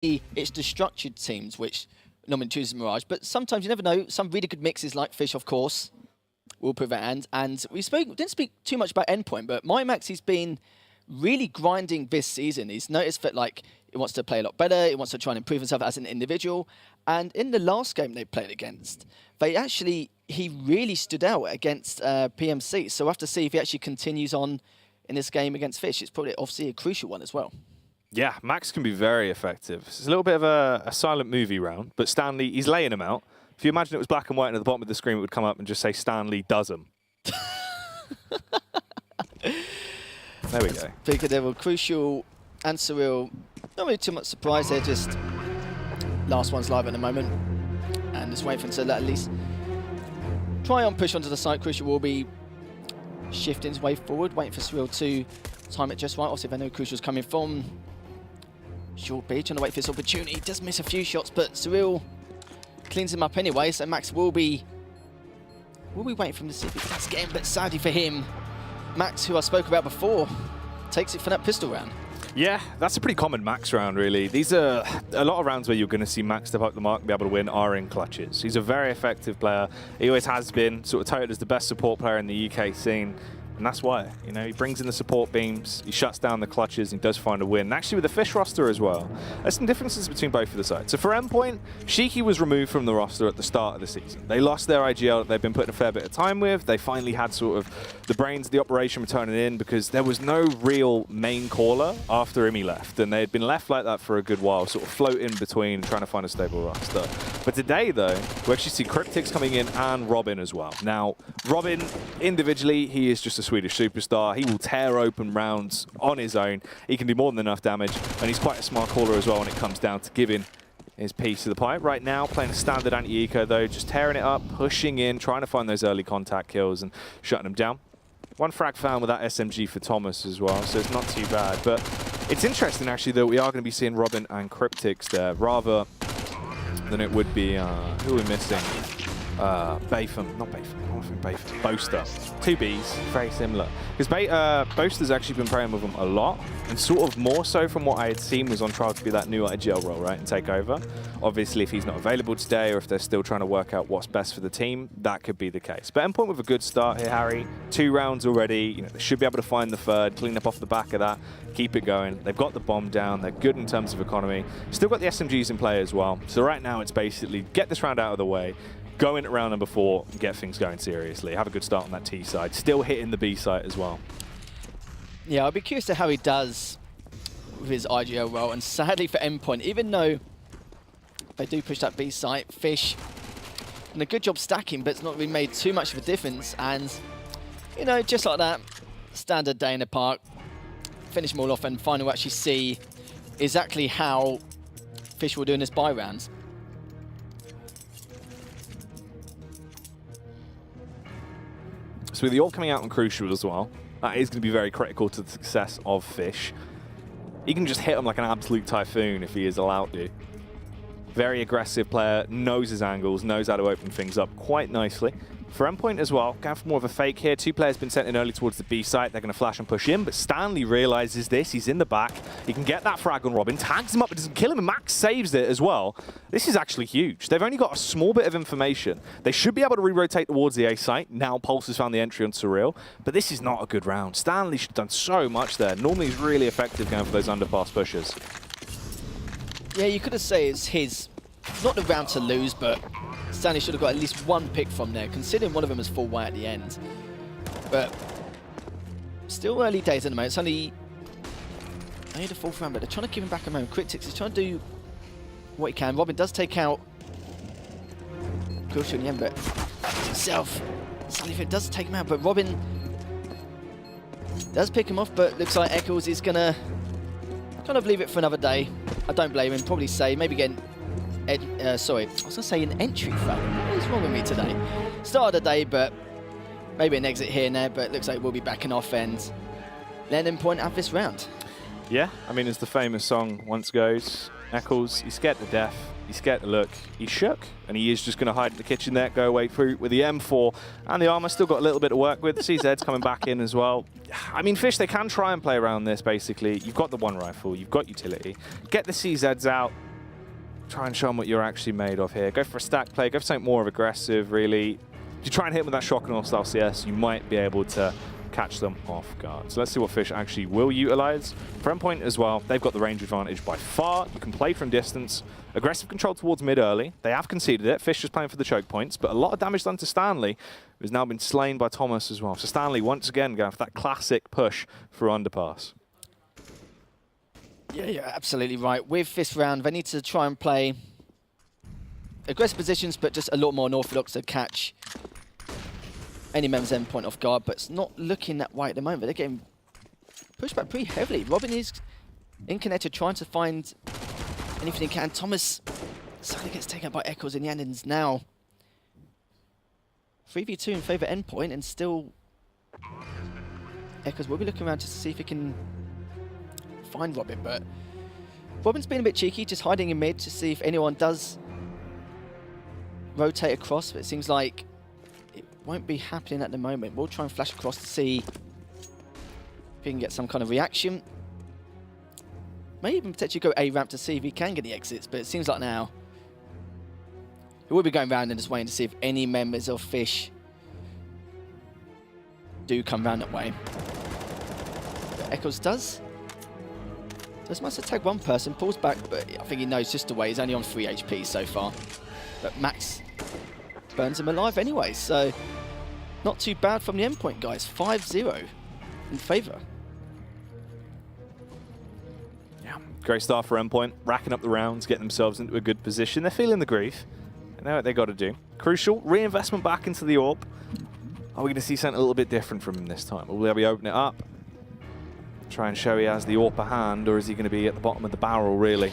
it's the structured teams which normally chooses Mirage, but sometimes you never know. Some really good mixes like Fish, of course, will prevent. And we didn't speak too much about Endpoint, but MyMax, he's been really grinding this season. He's noticed that like he wants to play a lot better. He wants to try and improve himself as an individual. And in the last game they played against, he really stood out against PMC. So we'll have to see if he actually continues on in this game against Fish. It's probably obviously a crucial one as well. Yeah, Max can be very effective. It's a little bit of a silent movie round, but Stanley, he's laying him out. If you imagine it was black and white and at the bottom of the screen it would come up and just say Stanley does them. There we go. Big Devil, Crucial and Surreal. Not really too much surprise there, just last one's live at the moment. And just wait for him to at least try and push onto the site. Crucial will be shifting his way forward, waiting for Surreal to time it just right. Obviously, if I know Crucial's coming from short B, trying to wait for this opportunity. He does miss a few shots, but Surreal cleans him up anyway, so Max will be waiting for him to see if he does get him, but sadly for him, Max, who I spoke about before, takes it for that pistol round. Yeah, that's a pretty common Max round, really. These are a lot of rounds where you're going to see Max step up the mark and be able to win are in clutches. He's a very effective player. He always has been, sort of touted as the best support player in the UK scene. And that's why, you know, he brings in the support beams, he shuts down the clutches, and he does find a win. And actually with the Fish roster as well, there's some differences between both of the sides. So for Endpoint, Shiki was removed from the roster at the start of the season. They lost their IGL that they've been putting a fair bit of time with. They finally had sort of the brains of the operation returning in because there was no real main caller after Imi left. And they had been left like that for a good while, sort of floating between trying to find a stable roster. But today, though, we actually see Cryptix coming in and Robin as well. Now, Robin, individually, he is just a Swedish superstar. He will tear open rounds on his own. He can do more than enough damage, and he's quite a smart caller as well when it comes down to giving his piece of the pie. Right now, playing a standard anti-eco, though, just tearing it up, pushing in, trying to find those early contact kills and shutting them down. One frag found with that SMG for Thomas as well, so it's not too bad. But it's interesting, actually, that we are going to be seeing Robin and Cryptix there, rather than it would be, who are we missing? Batham, not Batham, I think Batham, Boaster. 2 Bs, very similar. Because Boaster's actually been playing with them a lot, and sort of more so from what I had seen was on trial to be that new IGL role, right, and take over. Obviously, if he's not available today, or if they're still trying to work out what's best for the team, that could be the case. But Endpoint with a good start here, Harry. 2 rounds already, you know, they should be able to find the third, clean up off the back of that, keep it going. They've got the bomb down, they're good in terms of economy. Still got the SMGs in play as well. So right now, it's basically get this round out of the way, go into round number 4 and get things going seriously. Have a good start on that T side. Still hitting the B site as well. Yeah, I'll be curious to how he does with his IGL role. And sadly for Endpoint, even though they do push that B site, Fish done a good job stacking, but it's not really made too much of a difference. And, you know, just like that, standard day in the park, finish them all off and finally we'll actually see exactly how Fish will do in this buy rounds. So with the ult coming out on Crucial as well, that is going to be very critical to the success of Fish. He can just hit him like an absolute typhoon if he is allowed to. Very aggressive player, knows his angles, knows how to open things up quite nicely. For Endpoint as well, going for more of a fake here. 2 players been sent in early towards the B site. They're going to flash and push in, but Stanley realizes this. He's in the back. He can get that frag on Robin, tags him up, but doesn't kill him, and Max saves it as well. This is actually huge. They've only got a small bit of information. They should be able to re-rotate towards the A site. Now Pulse has found the entry on Surreal, but this is not a good round. Stanley should have done so much there. Normally he's really effective going for those underpass pushes. Yeah, you could have said it's his, not the round to lose, but Stanley should have got at least 1 pick from there, considering one of them was full white at the end. But still early days at the moment. It's only the 4th round, but they're trying to keep him back a moment. Cryptix is trying to do what he can. Robin does take out Crucial in the end, but himself. Stanley does take him out, but Robin does pick him off, but looks like Eccles is going to kind of leave it for another day. I don't blame him. Probably say, maybe getting sorry, I was going to say an entry frag. What is wrong with me today? Start of the day, but maybe an exit here and there, but it looks like we'll be backing off and letting Endpoint have this round. Yeah, I mean, as the famous song once goes, Eccles, he's scared to death, he's scared to look, he's shook, and he is just going to hide in the kitchen there, go away through with the M4, and the armor still got a little bit to work with. CZ's coming back in as well. I mean, Fish, they can try and play around this, basically. You've got the 1 rifle, you've got utility. Get the CZs out, try and show them what you're actually made of here. Go for a stack play, go for something more of aggressive, really. If you try and hit them with that shock and all style CS, you might be able to catch them off guard. So let's see what Fish actually will utilize. For Endpoint as well, they've got the range advantage by far. You can play from distance. Aggressive control towards mid early. They have conceded it. Fish is playing for the choke points, but a lot of damage done to Stanley, who's now been slain by Thomas as well. So Stanley, once again, going for that classic push for underpass. Yeah, you're absolutely right. With this round, they need to try and play aggressive positions, but just a lot more unorthodox to catch any members Endpoint off guard, but it's not looking that way at the moment. They're getting pushed back pretty heavily. Robin is in connected, trying to find anything he can. Thomas suddenly gets taken out by Eccles in the end, and is now 3v2 in favour of Endpoint, and still Eccles will be looking around just to see if he can find Robin, but Robin's been a bit cheeky, just hiding in mid to see if anyone does rotate across, but it seems like it won't be happening at the moment. We'll try and flash across to see if we can get some kind of reaction. May even potentially go A-ramp to see if he can get the exits, but it seems like now he will be going round and just waiting to see if any members of Fish do come round that way. But Eccles does must have tagged one person, pulls back, but I think he knows just the way. He's only on 3 HP so far. But Max burns him alive anyway, so not too bad from the Endpoint guys. 5-0 in favour. Yeah, great start for Endpoint, racking up the rounds, getting themselves into a good position. They're feeling the grief. They know what they got to do. Crucial, reinvestment back into the AWP. Are we going to see something a little bit different from him this time? Will we open it up? Try and show he has the upper hand, or is he going to be at the bottom of the barrel, really?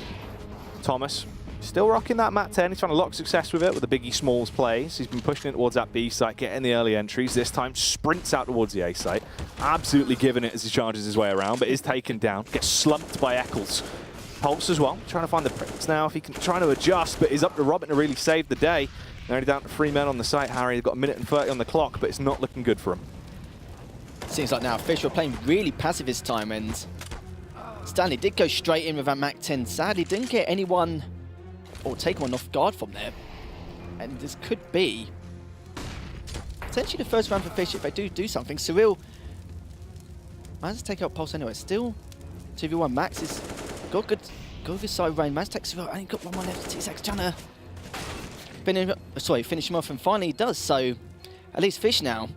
Thomas, still rocking that Mat 10. He's trying to lock success with it with the Biggie Smalls plays. He's been pushing it towards that B site, getting the early entries. This time, sprints out towards the A site. Absolutely giving it as he charges his way around, but is taken down. Gets slumped by Eccles. Pulse as well, trying to find the pricks now. If he can try to adjust, but is up to Robin to really save the day. They're only down to 3 men on the site, Harry. They've got 1 minute and 30 on the clock, but it's not looking good for him. Seems like now Fish were playing really passive this time, and Stanley did go straight in with that Mac 10. Sadly, didn't get anyone or take one off guard from there. And this could be potentially the first round for Fish if they do something. Cyril managed to take out Pulse anyway. Still 2v1. Max is got good with his side range. Managed to take Cyril, and he got one more left. T-Sax trying to finish him off, and finally he does. So at least Fish now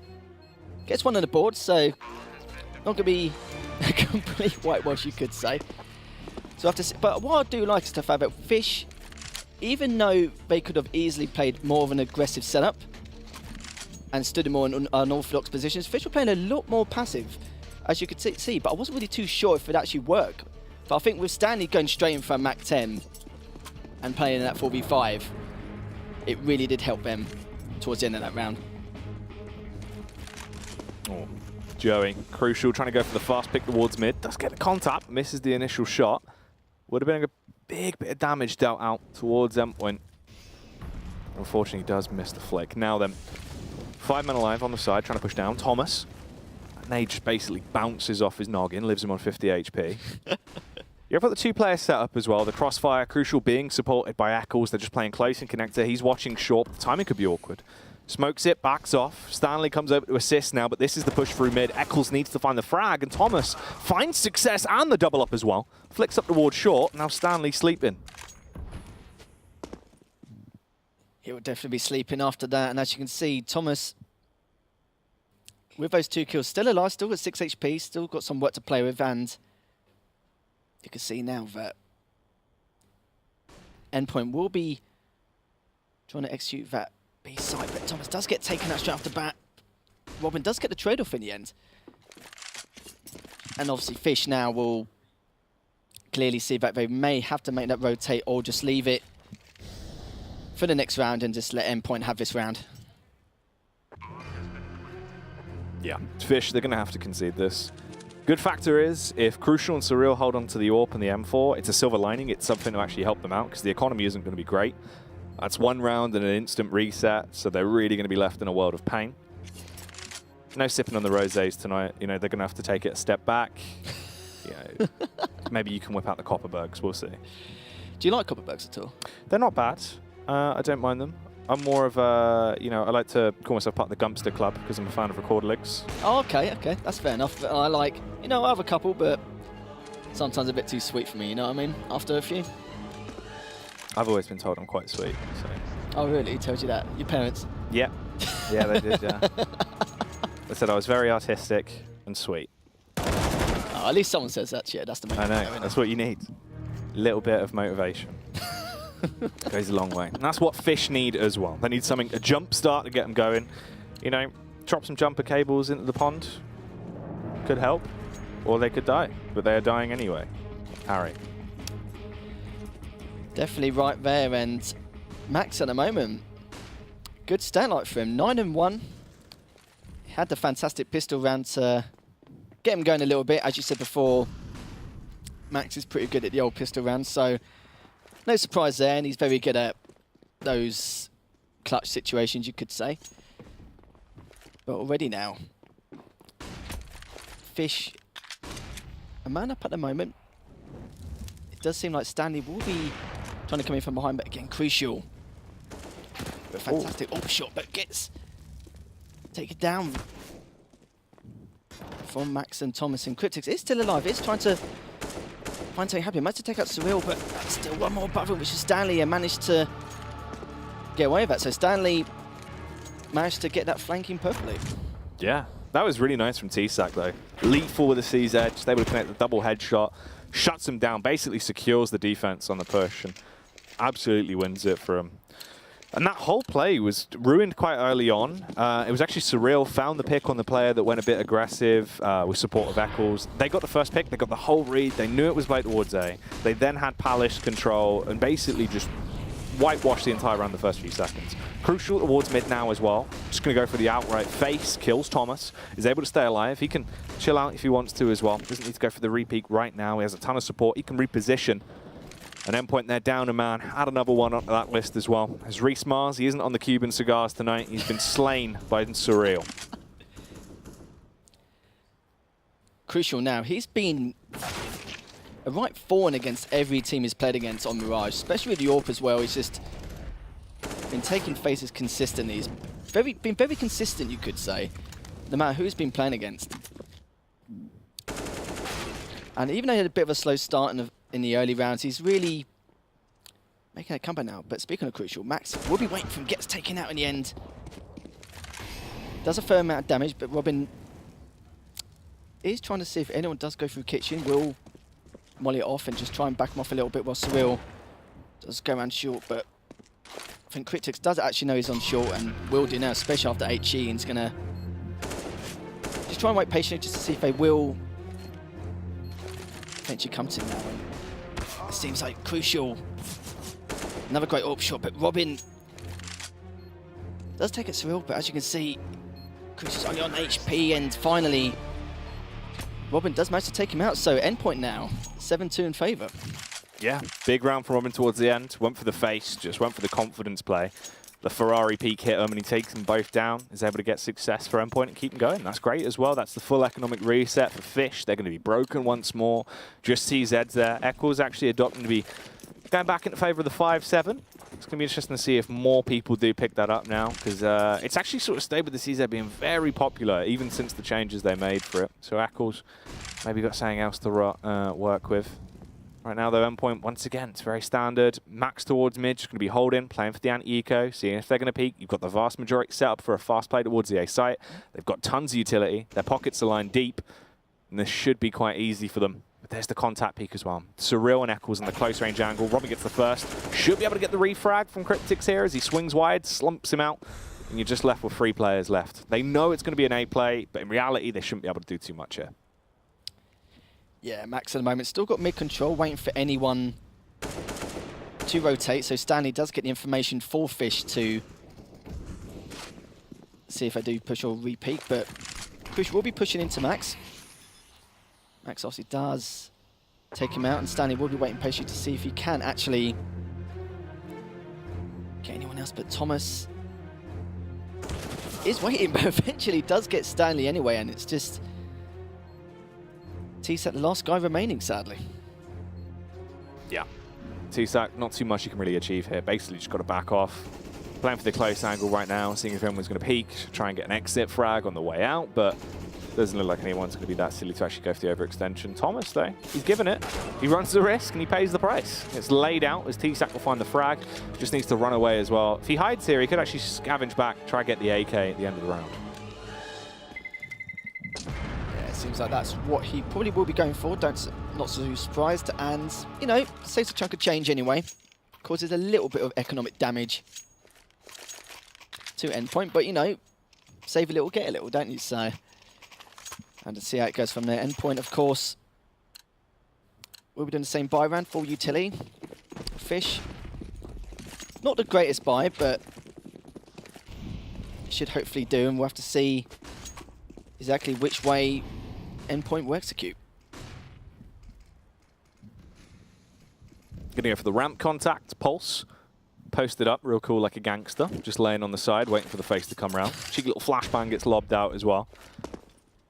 gets one on the board, so not going to be a complete whitewash, you could say. So after, but what I do like is the fact that Fish, even though they could have easily played more of an aggressive setup and stood in more unorthodox positions, Fish were playing a lot more passive, as you could see. But I wasn't really too sure if it would actually work. But I think with Stanley going straight in for a Mac 10 and playing that 4v5, it really did help them towards the end of that round. Oh, Joey, crucial, trying to go for the fast pick towards mid. Does get the contact, misses the initial shot. Would have been a big bit of damage dealt out towards Endpoint. Unfortunately, he does miss the flick. Now then, 5 men alive on the side, trying to push down. Thomas. Nade just basically bounces off his noggin, lives him on 50 HP. You've got the 2-player setup as well. The crossfire, crucial, being supported by Eccles. They're just playing close in connector. He's watching short. The timing could be awkward. Smokes it, backs off. Stanley comes over to assist now, but this is the push through mid. Eccles needs to find the frag, and Thomas finds success and the double up as well. Flicks up towards short. Now Stanley sleeping. He would definitely be sleeping after that, and as you can see, Thomas, with those 2 kills, still alive, still got 6 HP, still got some work to play with, and you can see now that Endpoint will be trying to execute that B side, but Thomas does get taken out straight off the bat. Robin does get the trade-off in the end. And obviously Fish now will clearly see that they may have to make that rotate or just leave it for the next round and just let Endpoint have this round. Yeah, Fish, they're going to have to concede this. Good factor is, if Crucial and Surreal hold on to the AWP and the M4, it's a silver lining. It's something to actually help them out, because the economy isn't going to be great. That's 1 round and an instant reset, so they're really going to be left in a world of pain. No sipping on the rosés tonight. You know, they're going to have to take it a step back. You know, maybe you can whip out the Copperbergs. We'll see. Do you like Copperbergs at all? They're not bad. I don't mind them. I'm more of a, you know, I like to call myself part of the Gumpster Club because I'm a fan of record links. Oh, okay, that's fair enough. I like, you know, I have a couple, but sometimes a bit too sweet for me, you know what I mean? After a few. I've always been told I'm quite sweet. So. Oh, really? Who told you that? Your parents? Yeah. Yeah, they did, yeah. They said I was very artistic and sweet. Oh, at least someone says that, yeah, that's the main thing. I know, that's what you need. A little bit of motivation. Goes a long way. And that's what Fish need as well. They need something, a jump start to get them going. You know, drop some jumper cables into the pond. Could help. Or they could die. But they are dying anyway. Harry. Definitely right there. And Max at the moment, good stat line for him. 9-1. He had the fantastic pistol round to get him going a little bit. As you said before, Max is pretty good at the old pistol rounds. So no surprise there. And he's very good at those clutch situations, you could say. But already now, Fish, a man up at the moment. It does seem like Stanley will be trying to come in from behind, but again, crucial. A fantastic up shot, but gets taken down from Max and Thomas. And Cryptix is still alive. Is trying to find something happy. Managed to take out Surreal, but that's still one more above him, which is Stanley, and managed to get away with that. So Stanley managed to get that flanking perfectly. Yeah, that was really nice from T-Sac though. Lethal with the C's edge, able to connect the double headshot, shuts him down, basically secures the defense on the push, and absolutely wins it for him. And that whole play was ruined quite early on. It was actually Surreal, found the pick on the player that went a bit aggressive with support of Eccles. They got the first pick, they got the whole read, they knew it was late towards A. They then had Palace control and basically just whitewashed the entire round the first few seconds. Crucial towards mid now as well. Just going to go for the outright face, kills Thomas, is able to stay alive. He can chill out if he wants to as well. Doesn't need to go for the re-peek right now. He has a ton of support. He can reposition. An Endpoint there down a man. Add another one onto that list as well. As Reese Mars, he isn't on the Cuban cigars tonight. He's been slain by Surreal. Crucial now. He's been a right thorn against every team he's played against on Mirage, especially with Yorp as well. He's just been taking faces consistently. He's been very consistent, you could say, no matter who he's been playing against. And even though he had a bit of a slow start in the early rounds, he's really making a comeback now. But speaking of Crucial, Max will be waiting for him, gets taken out in the end. Does a fair amount of damage, but Robin is trying to see if anyone does go through kitchen, will molly it off and just try and back him off a little bit while Surreal does go around short. But I think Cryptix does actually know he's on short and will do now, especially after HE, and he's going to just try and wait patiently just to see if they will eventually come to him now. It seems like Crucial, another great up shot, but Robin does take it Surreal, but as you can see, Crucial's only on HP, and finally Robin does manage to take him out. So Endpoint now, 7-2 in favour. Yeah, big round from Robin towards the end. Went for the face, just went for the confidence play. The Ferrari peak hit him and he takes them both down. Is able to get success for Endpoint and keep them going. That's great as well. That's the full economic reset for Fish. They're going to be broken once more. Just CZ's there. Eccles actually adopting to be going back in favour of the 5-7. It's going to be interesting to see if more people do pick that up now, because it's actually sort of stayed with the CZ being very popular, even since the changes they made for it. So Eccles maybe got something else to work with. Right now, though, Endpoint, once again, it's very standard. Max towards mid, just going to be holding, playing for the anti-eco, seeing if they're going to peek. You've got the vast majority set up for a fast play towards the A site. They've got tons of utility. Their pockets are lined deep, and this should be quite easy for them. But there's the contact peek as well. Surreal and Eccles in the close range angle. Robin gets the first. Should be able to get the refrag from Cryptix here as he swings wide, slumps him out, and you're just left with 3 players left. They know it's going to be an A play, but in reality, they shouldn't be able to do too much here. Yeah, Max at the moment still got mid control, waiting for anyone to rotate. So Stanley does get the information for Fish to see if they do push or re-peek, but Push will be pushing into Max. Max obviously does take him out, and Stanley will be waiting patiently to see if he can actually get anyone else, but Thomas is waiting, but eventually does get Stanley anyway, and it's just T-Set, the last guy remaining, sadly. Yeah. T-Sac, not too much you can really achieve here. Basically, just got to back off. Playing for the close angle right now, seeing if anyone's going to peek, try and get an exit frag on the way out, but doesn't look like anyone's going to be that silly to actually go for the overextension. Thomas, though, he's given it. He runs the risk and he pays the price. It's laid out as T-Sac will find the frag. Just needs to run away as well. If he hides here, he could actually scavenge back, try and get the AK at the end of the round. Yeah, it seems like that's what he probably will be going for. Not so surprised. And, you know, saves a chunk of change anyway. Causes a little bit of economic damage to Endpoint, but, you know, save a little, get a little, don't you? So, and to see how it goes from there. Endpoint, of course, we'll be doing the same buy round, full utility. Fish, not the greatest buy, but should hopefully do, and we'll have to see exactly which way Endpoint will execute. Gonna go for the ramp contact, Pulse. Posted up, real cool like a gangster. Just laying on the side, waiting for the face to come round. Cheeky little flashbang gets lobbed out as well.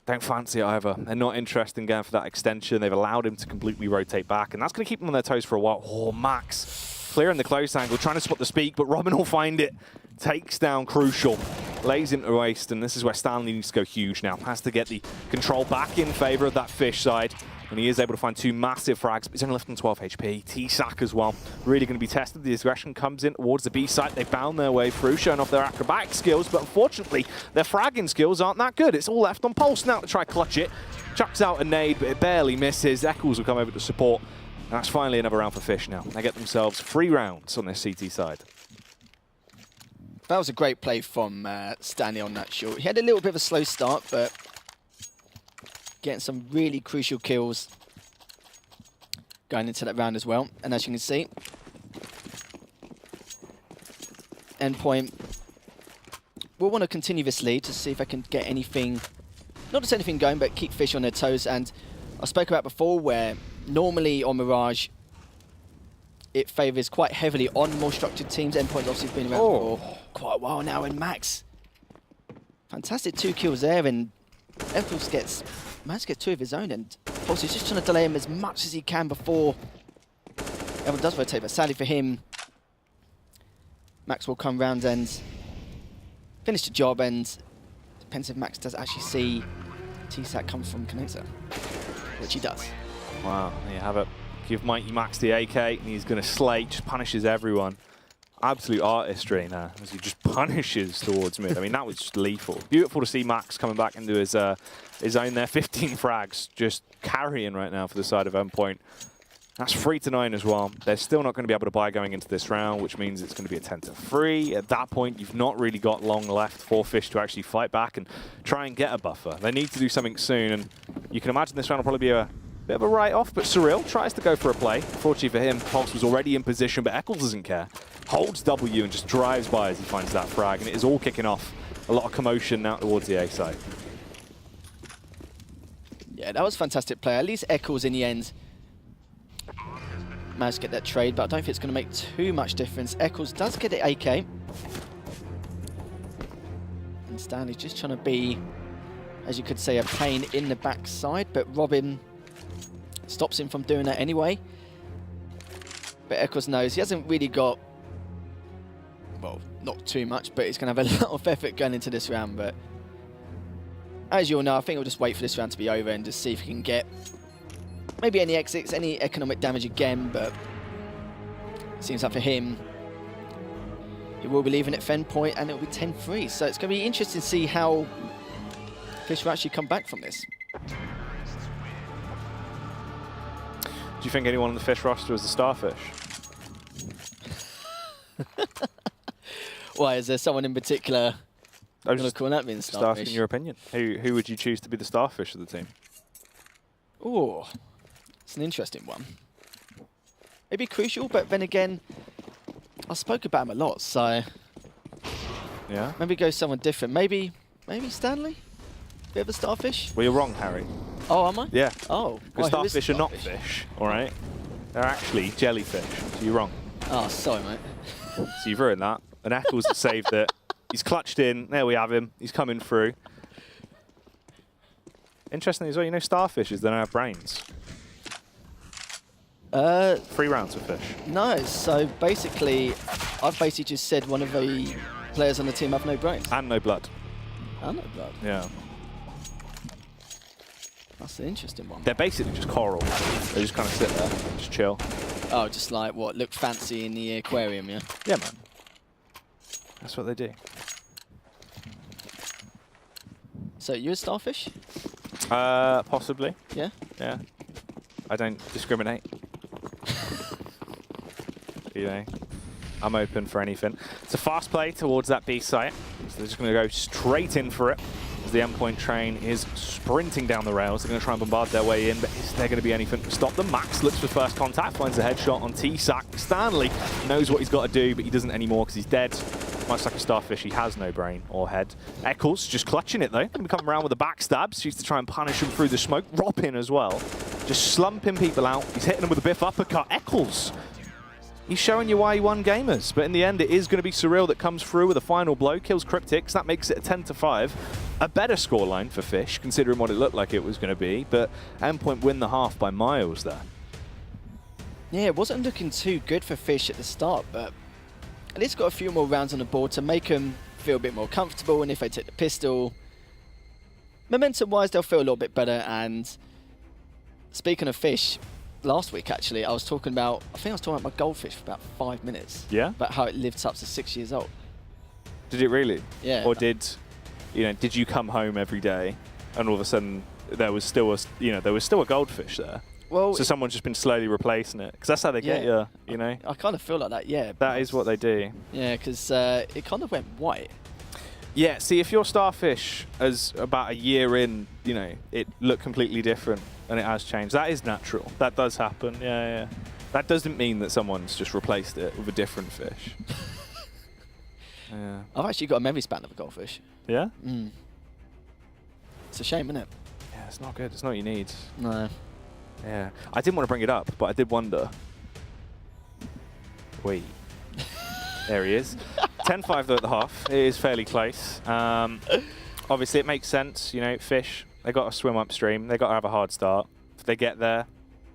Don't fancy it either. They're not interested in going for that extension. They've allowed him to completely rotate back, and that's going to keep them on their toes for a while. Oh, Max clearing the close angle, trying to spot the speak, but Robin will find it. Takes down Crucial, lays into waste, and this is where Stanley needs to go huge now. Has to get the control back in favor of that Fish side. And he is able to find 2 massive frags, but he's only left on 12 HP. T-Sac as well, really going to be tested. The aggression comes in towards the B site. They bound their way through, showing off their acrobatic skills, but unfortunately, their fragging skills aren't that good. It's all left on Pulse now to try clutch it. Chucks out a nade, but it barely misses. Eccles will come over to support. And that's finally another round for Fish now. They get themselves 3 rounds on their CT side. That was a great play from Stanley on that shot. He had a little bit of a slow start, but getting some really crucial kills going into that round as well. And as you can see, Endpoint will want to continue this lead to see if I can get anything, not just anything going, but keep Fish on their toes. And I spoke about before where normally on Mirage, it favours quite heavily on more structured teams. Endpoint's obviously been around for quite a while now, and Max, fantastic 2 kills there, and Eccles managed to get 2 of his own, and Pulse is just trying to delay him as much as he can before everyone does rotate, but sadly for him, Max will come round and finish the job, and depends if Max does actually see T-Sac come from connector, which he does. Wow, there you have it. Give Mighty Max the AK, and he's going to slay, just punishes everyone. Absolute artistry now, as he just punishes towards mid. I mean, that was just lethal. Beautiful to see Max coming back into his own there. 15 frags, just carrying right now for the side of Endpoint. That's 3-9 as well. They're still not going to be able to buy going into this round, which means it's going to be a 10-3. At that point, you've not really got long left for Fish to actually fight back and try and get a buffer. They need to do something soon, and you can imagine this round will probably be a bit of a write-off, but Surreal tries to go for a play. Fortunately for him, Pulse was already in position, but Eccles doesn't care. Holds W and just drives by as he finds that frag, and it is all kicking off. A lot of commotion now towards the A side. Yeah, that was fantastic play. At least Eccles in the end managed to get that trade, but I don't think it's going to make too much difference. Eccles does get the AK. And Stanley's just trying to be, as you could say, a pain in the backside, but Robin stops him from doing that anyway. But Eccles knows he hasn't really got, well, not too much, but he's going to have a lot of effort going into this round. But as you all know, I think we'll just wait for this round to be over and just see if he can get maybe any exits, any economic damage again. But it seems like for him, he will be leaving at Endpoint, and it'll be 10-3. So it's going to be interesting to see how Fish will actually come back from this. Do you think anyone on the Fish roster is the Starfish? Why, is there someone in particular I was just calling that being Starfish? asking your opinion. Who would you choose to be the Starfish of the team? Oh, it's an interesting one. Maybe Crucial, but then again, I spoke about him a lot, so yeah, maybe go someone different. Maybe Stanley? Bit of a Starfish? Well, you're wrong, Harry. Oh, am I? Yeah. Oh. Because starfish are not fish, all right? They're actually jellyfish, so you're wrong. Oh, sorry, mate. So you've ruined that. And Eccles has saved it. He's clutched in. There we have him. He's coming through. Interesting as well, you know starfishes, they don't have brains. 3 rounds of Fish. No, so basically, I've basically just said one of the players on the team have no brains. And no blood. And no blood. Yeah. That's an interesting one. They're basically just coral. They just kind of sit there, just chill. Oh, just like what? Look fancy in the aquarium, yeah? Yeah, man. That's what they do. So you a starfish? Possibly. Yeah? Yeah. I don't discriminate. You know, I'm open for anything. It's a fast play towards that B site. So they're just going to go straight in for it. As the Endpoint train is sprinting down the rails. They're going to try and bombard their way in, but is there going to be anything to stop them? Max looks for first contact, finds a headshot on T-Sack. Stanley knows what he's got to do, but he doesn't anymore because he's dead. Much like a starfish, he has no brain or head. Eccles just clutching it though. Going to come around with a backstab. So he's to try and punish him through the smoke. Robin as well. Just slumping people out. He's hitting them with a biff uppercut. Eccles. He's showing you why he won gamers. But in the end, it is going to be Surreal that comes through with a final blow. Kills Cryptics. That makes it a 10-5. A better scoreline for Fish, considering what it looked like it was going to be. But Endpoint win the half by miles there. Yeah, it wasn't looking too good for Fish at the start, but at least got a few more rounds on the board to make them feel a bit more comfortable. And if they take the pistol, momentum-wise, they'll feel a little bit better. And speaking of Fish, last week actually, I think I was talking about my goldfish for about 5 minutes. Yeah? About how it lived up to 6 years old. Did it really? Yeah. Or did you come home every day and all of a sudden there was still a goldfish there? Well, so someone's just been slowly replacing it, because that's how they get you know? I kind of feel like that, yeah. That is what they do. Yeah, because it kind of went white. Yeah, see, if your starfish is about a year in, it looked completely different and it has changed. That is natural. That does happen, yeah. That doesn't mean that someone's just replaced it with a different fish. Yeah. I've actually got a memory span of a goldfish. Yeah? Mm. It's a shame, isn't it? Yeah, it's not good. It's not what you need. No. Yeah. I didn't want to bring it up, but I did wonder. Wait. There he is. 10-5 though at the half. It is fairly close. Obviously, it makes sense. Fish, they got to swim upstream. They got to have a hard start. If they get there,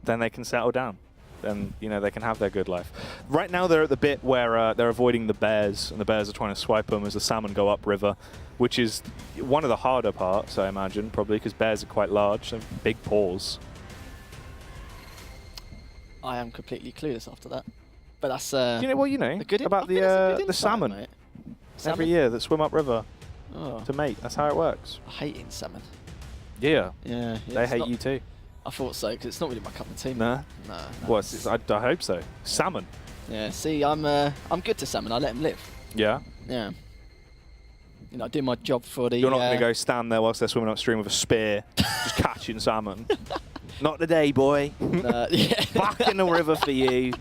then they can settle down. Then, they can have their good life. Right now, they're at the bit where they're avoiding the bears, and the bears are trying to swipe them as the salmon go upriver, which is one of the harder parts, I imagine, probably, because bears are quite large. They have big paws. I am completely clueless after that. But that's about the salmon, mate. Every year that swim upriver to mate. That's how it works. I hate eating salmon. Yeah. Yeah. They hate you too. I thought so, because it's not really my cup of tea. Nah. No. Well, I hope so. Salmon. Yeah. See, I'm good to salmon. I let them live. Yeah. Yeah. I do my job for the. You're not going to go stand there whilst they're swimming upstream with a spear, just catching salmon. Not today, boy. Yeah. Back in the river for you.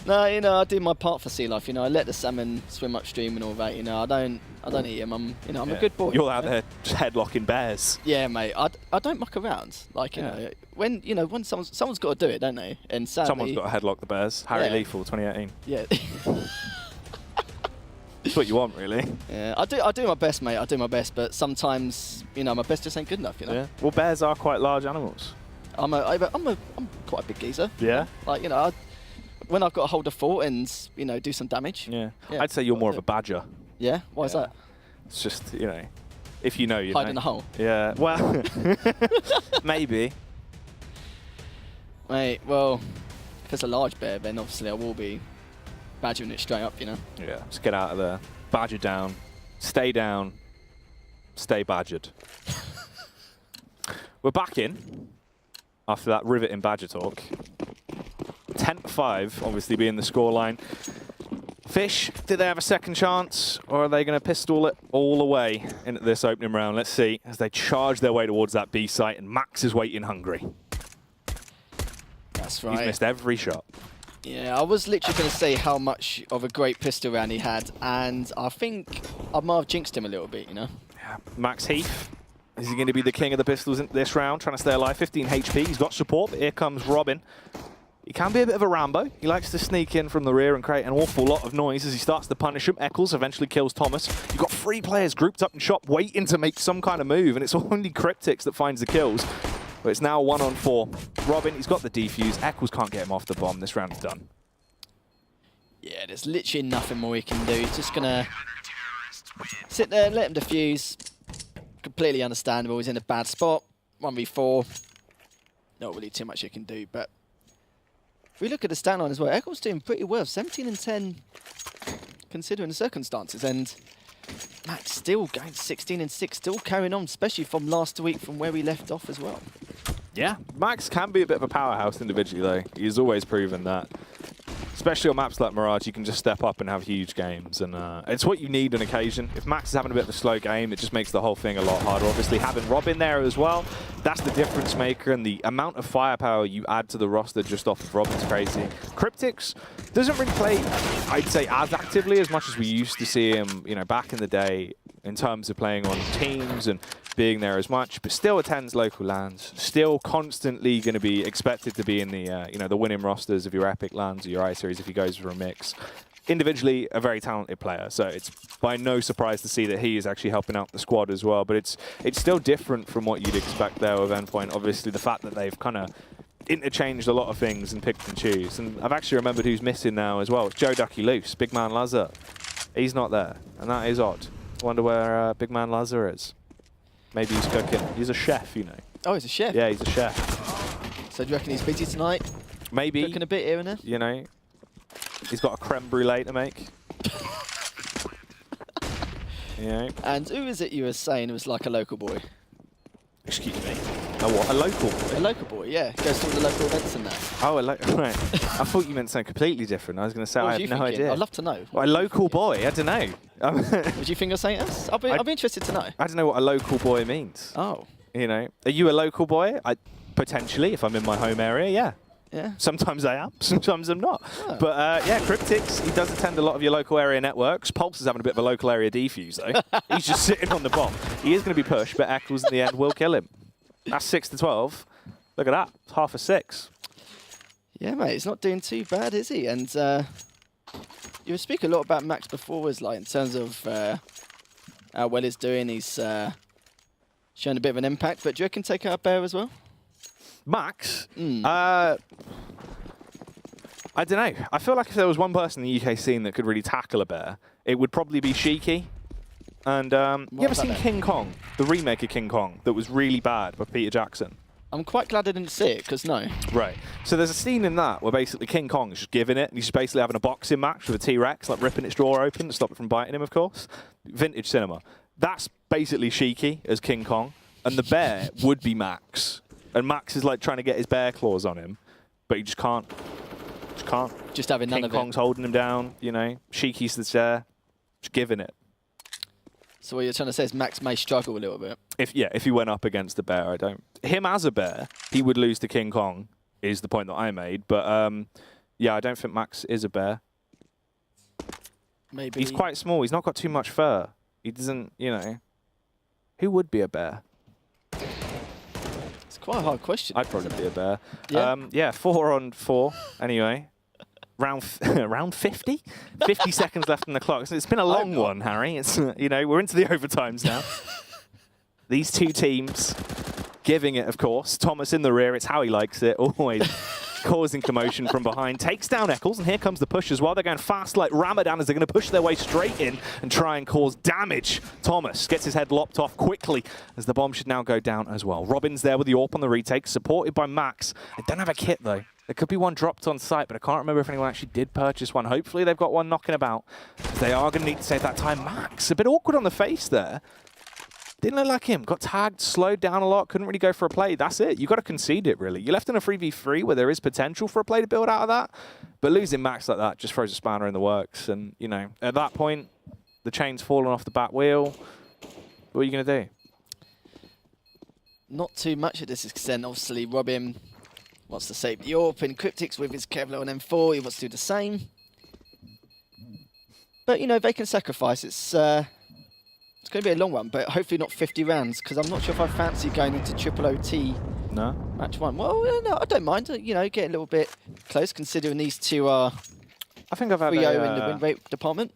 No, I do my part for sea life. I let the salmon swim upstream and all that. I don't eat them. I'm a good boy. You're out there just headlocking bears. Yeah, mate. I don't muck around. When someone's got to do it, don't they? And sadly, someone's got to headlock the bears. Harry Lethal, 2018. Yeah. That's what you want, really. Yeah, I do my best, mate. I do my best, but sometimes, my best just ain't good enough. Yeah. Well, bears are quite large animals. I'm quite a big geezer. Yeah. When I've got to hold a fort and do some damage. Yeah. I'd say you're more of a badger. Yeah. Why is that? It's just if you know, you hide in a hole. Yeah. Well, maybe. Mate, well, if it's a large bear, then obviously I will be badgering it straight up. Yeah. Just get out of there. Badger down. Stay badgered. We're back in after that riveting badger talk. 10-5, obviously being the scoreline. Fish, did they have a second chance, or are they going to pistol it all away into this opening round? Let's see, as they charge their way towards that B site, and Max is waiting hungry. That's right. He's missed every shot. Yeah, I was literally going to say how much of a great pistol round he had, and I think I might have jinxed him a little bit, Yeah. Max Heath, is he going to be the king of the pistols in this round, trying to stay alive? 15 HP, he's got support, but here comes Robin. He can be a bit of a Rambo. He likes to sneak in from the rear and create an awful lot of noise as he starts to punish him. Eccles eventually kills Thomas. You've got 3 players grouped up in shop waiting to make some kind of move, and it's only Cryptics that finds the kills. But it's now 1-on-4. Robin, he's got the defuse. Eccles can't get him off the bomb. This round's done. Yeah, there's literally nothing more he can do. He's just going to sit there and let him defuse. Completely understandable. He's in a bad spot. 1v4. Not really too much you can do, but if we look at the stat line as well, Eccles doing pretty well. 17 and 10 considering the circumstances, and Max still going 16 and 6, still carrying on, especially from last week from where we left off as well. Yeah, Max can be a bit of a powerhouse individually though. He's always proven that. Especially on maps like Mirage, you can just step up and have huge games, and it's what you need on occasion. If Max is having a bit of a slow game, it just makes the whole thing a lot harder. Obviously, having Robin there as well, that's the difference maker, and the amount of firepower you add to the roster just off of Robin's crazy. Cryptix doesn't really play, I'd say, as actively as much as we used to see him, you know, back in the day in terms of playing on teams and being there as much, but still attends local LANs, still constantly going to be expected to be in the you know, the winning rosters of your Epic LANs or your I-Series if he goes for a mix. Individually, a very talented player, so it's by no surprise to see that he is actually helping out the squad as well, but it's still different from what you'd expect there with Endpoint. Obviously, the fact that they've kind of interchanged a lot of things and picked and choose, and I've actually remembered who's missing now as well. It's Joe Ducky Loose, Big Man Lazar. He's not there, and that is odd. Wonder where Big Man Lazar is. Maybe he's cooking. He's a chef, you know. Oh, he's a chef? Yeah, he's a chef. So do you reckon he's busy tonight? Maybe. Cooking a bit here and there? You know, he's got a creme brulee to make. Yeah. And who is it you were saying was like a local boy? Excuse me. A what? A local boy? A local boy, yeah. Goes to all the local events and that. Oh, right. I thought you meant something completely different. I was going to say, I have no idea. I'd love to know. Well, a local boy? I don't know. Would you think of saying else? I'll be interested to know. I don't know what a local boy means. Oh. You know, are you a local boy? Potentially, if I'm in my home area, yeah. Yeah. Sometimes I am, sometimes I'm not. Oh. But yeah, Cryptix, he does attend a lot of your local area networks. Pulse is having a bit of a local area defuse though. He's just sitting on the bomb. He is going to be pushed, but Eccles in the end will kill him. That's 6-12. Look at that, it's half a 6. Yeah, mate, he's not doing too bad, is he? And you were speaking a lot about Max before, is like in terms of how well he's doing. He's shown a bit of an impact, but do you reckon take out Bear as well? Max? I don't know. I feel like if there was one person in the UK scene that could really tackle a Bear, it would probably be Shiki. And you ever seen King Kong, the remake of King Kong that was really bad by Peter Jackson? I'm quite glad I didn't see it, because no. Right. So there's a scene in that where basically King Kong is just giving it, and he's basically having a boxing match with a T-Rex, like ripping its jaw open to stop it from biting him, of course. Vintage cinema. That's basically Shiki as King Kong, and the bear would be Max. And Max is like trying to get his bear claws on him, but he just can't. Just can't. Just having none King of Kong's it. holding him down, you know. Shiki's there, just giving it. So what you're trying to say is Max may struggle a little bit. If he went up against the bear, I don't. Him as a bear, he would lose to King Kong, is the point that I made. But yeah, I don't think Max is a bear. Maybe. He's quite small. He's not got too much fur. He doesn't, you know. Who would be a bear? It's quite a hard question. I'd probably be a bear. Yeah. Yeah, 4-on-4. Anyway. Round 50? 50 seconds left on the clock. So it's been a long one, Harry. It's you know, we're into the overtimes now. These two teams giving it, of course. Thomas in the rear. It's how he likes it. Always causing commotion from behind. Takes down Eccles, and here comes the push as well. They're going fast like Ramadan as they're going to push their way straight in and try and cause damage. Thomas gets his head lopped off quickly as the bomb should now go down as well. Robin's there with the AWP on the retake, supported by Max. They don't have a kit, though. There could be one dropped on site, but I can't remember if anyone actually did purchase one. Hopefully they've got one knocking about. They are going to need to save that time. Max, a bit awkward on the face there. Didn't look like him. Got tagged, slowed down a lot, couldn't really go for a play. That's it. You've got to concede it, really. You're left in a 3v3 where there is potential for a play to build out of that, but losing Max like that just throws a spanner in the works. And, you know, at that point, the chain's fallen off the back wheel. What are you going to do? Not too much at this extent. Obviously, Robin wants to save the AWP, and Cryptix with his Kevlar and M4, he wants to do the same. But, you know, they can sacrifice. It's going to be a long one, but hopefully not 50 rounds, because I'm not sure if I fancy going into triple OT No? match one. Well, no, I don't mind, you know, getting a little bit close, considering these two are I think I've had 3-0 in the win rate department.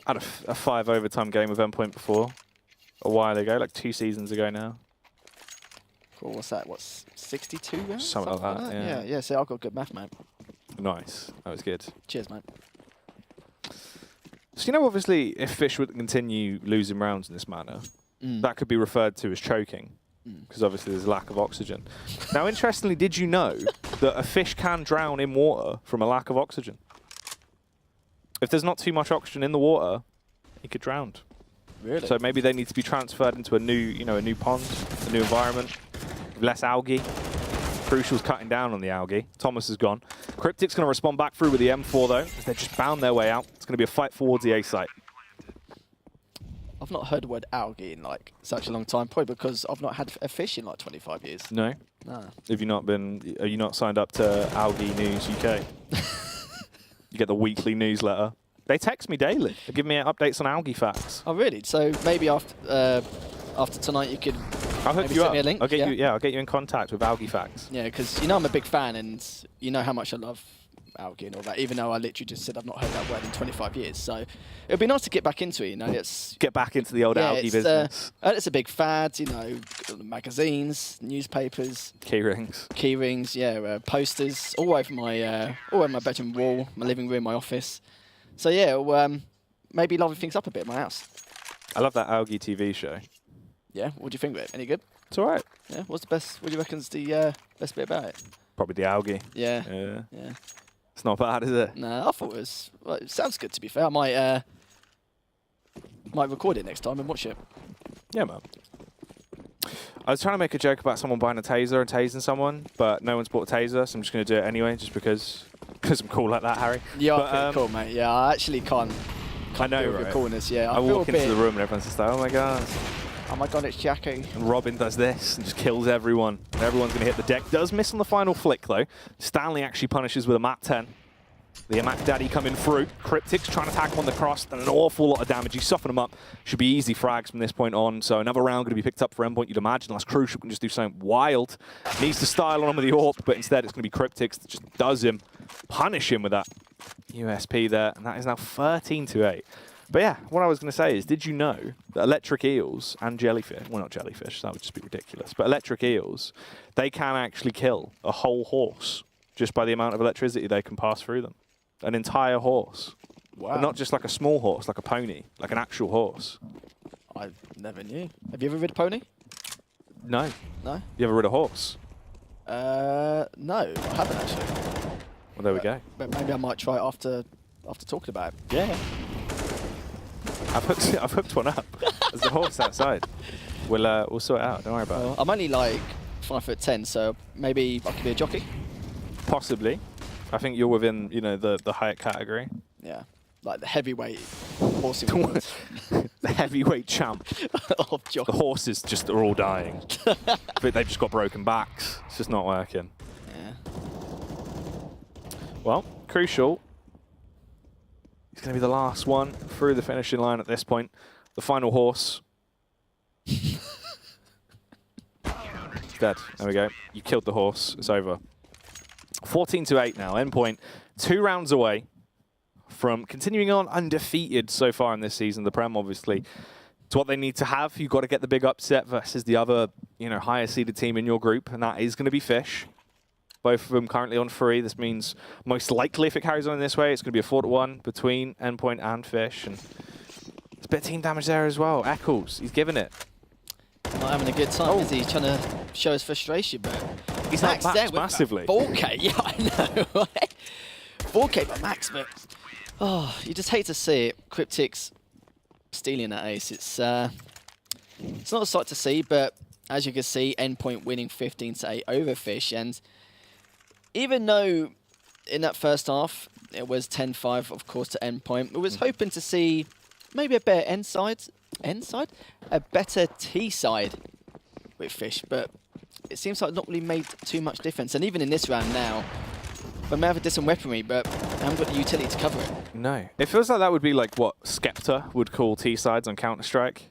had a 5 overtime game with Endpoint before, a while ago, like 2 seasons ago now. Cool, what's that? What's 62 rounds? Something like that, yeah. Yeah, so I've got good math, mate. Nice. That was good. Cheers, mate. So, you know, obviously, if Fish would continue losing rounds in this manner, that could be referred to as choking, because obviously there's a lack of oxygen. Now, interestingly, did you know that a fish can drown in water from a lack of oxygen? If there's not too much oxygen in the water, he could drown. Really? So maybe they need to be transferred into a new, you know, a new pond, a new environment, less algae. Crucial's cutting down on the algae. Thomas is gone. Cryptic's going to respond back through with the M4, though, as they've just bound their way out. It's going to be a fight towards the A site. I've not heard the word algae in like such a long time, probably because I've not had a fish in like 25 years. No? Nah. Have you not been, are you not signed up to Algae News UK? You get the weekly newsletter. They text me daily. They give me updates on algae facts. Oh, really? So maybe after tonight you could I'll hook maybe you send up. me a link. I'll get you, I'll get you in contact with algae facts. Yeah, because you know I'm a big fan, and you know how much I love algae and all that. Even though I literally just said I've not heard that word in 25 years, so it'd be nice to get back into it. You know, it's Get back into the old algae business. It's a big fad. You know, magazines, newspapers, Key rings. key rings, posters all over my bedroom wall, my living room, my office. So yeah, maybe liven things up a bit in my house. I love that algae TV show. Yeah, what do you think of it? Any good? It's all right. Yeah, what's the best? What do you reckon's the best bit about it? Probably the algae. Yeah. Yeah. It's not bad, is it? No, I thought it was. Well, it sounds good, to be fair. I might record it next time and watch it. Yeah, man. I was trying to make a joke about someone buying a taser and tasing someone, but no one's bought a taser, so I'm just going to do it anyway, just because I'm cool like that, Harry. Yeah, but, pretty cool, mate. Yeah, I actually can't. I know, deal with your right? coolness. Yeah, I feel walk a into bit, the room and everyone's just like, oh my god. Oh my god, it's Jackie. And Robin does this and just kills everyone. And everyone's going to hit the deck. Does miss on the final flick, though. Stanley actually punishes with a Mach 10. The Mac Daddy coming through. Cryptic's trying to attack him on the cross. Done an awful lot of damage. He's softened him up. Should be easy frags from this point on. So another round going to be picked up for Endpoint, you'd imagine. Unless Crucial can just do something wild. Needs to style on him with the AWP, but instead it's going to be Cryptic's that just does him. Punish him with that USP there. And that is now 13-8. But yeah, what I was going to say is, did you know that electric eels and jellyfish, well, not jellyfish, that would just be ridiculous, but electric eels, they can actually kill a whole horse just by the amount of electricity they can pass through them. An entire horse. Wow. But not just like a small horse, like a pony, like an actual horse. I never knew. Have you ever rid a pony? No. No? You ever rid a horse? No, I haven't actually. Well, there we go. But maybe I might try it after talking about it. Yeah. I've hooked one up. There's a horse outside. We'll sort it out. Don't worry about it. I'm only like 5'10", so maybe I could be a jockey. Possibly. I think you're within, you know, the height category. Yeah, like the heavyweight horse in the The heavyweight champ. of jockey. The horses just are all dying. But they've just got broken backs. It's just not working. Yeah. Well, Crucial. He's going to be the last one through the finishing line at this point. The final horse. He's dead. There we go. You killed the horse. It's over. 14-8 now. Endpoint 2 rounds away from continuing on undefeated so far in this season. The Prem, obviously, it's what they need to have. You've got to get the big upset versus the other, you know, higher seeded team in your group, and that is going to be Fish. Both of them currently on 3. This means most likely, if it carries on in this way, it's going to be a 4-1 between Endpoint and Fish. And there's a bit of team damage there as well. Eccles, he's giving it. Not having a good time, is he? He's trying to show his frustration, but He's Max not there maxed with massively. 4K, yeah, I know. 4K by Max, but you just hate to see it. Cryptic's stealing that ace. It's not a sight to see, but as you can see, Endpoint winning 15-8 over Fish, and even though in that first half it was 10-5, of course, to Endpoint, we was hoping to see maybe a better a better T side with Fish, but it seems like not really made too much difference. And even in this round now, we may have a decent weaponry, but I haven't got the utility to cover it. No. It feels like that would be like what Skepta would call T-sides on Counter-Strike.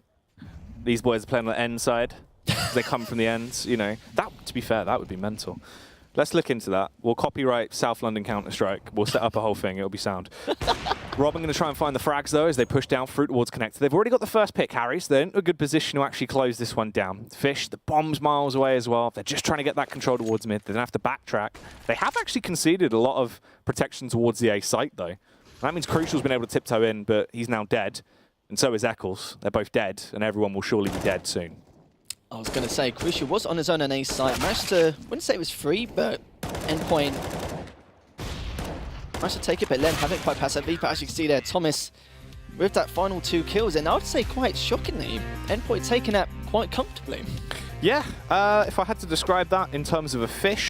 These boys are playing on the end side. They come from the ends, you know. That, to be fair, that would be mental. Let's look into that. We'll copyright South London Counter-Strike. We'll set up a whole thing. It'll be sound. Rob, I'm going to try and find the frags, though, as they push down through towards Connector. They've already got the first pick, Harry, so they're in a good position to actually close this one down. Fish, the bomb's miles away as well. They're just trying to get that control towards mid. They don't have to backtrack. They have actually conceded a lot of protection towards the A site, though. That means Crucial's been able to tiptoe in, but he's now dead. And so is Eccles. They're both dead, and everyone will surely be dead soon. I was going to say, Crucial was on his own on A site. Managed to, wouldn't say it was free, but Endpoint managed to take it, but Len haven't quite passed that V. But as you can see there, Thomas with that final 2 kills, and I would say quite shockingly, Endpoint taking that quite comfortably. Yeah, if I had to describe that in terms of a Fish,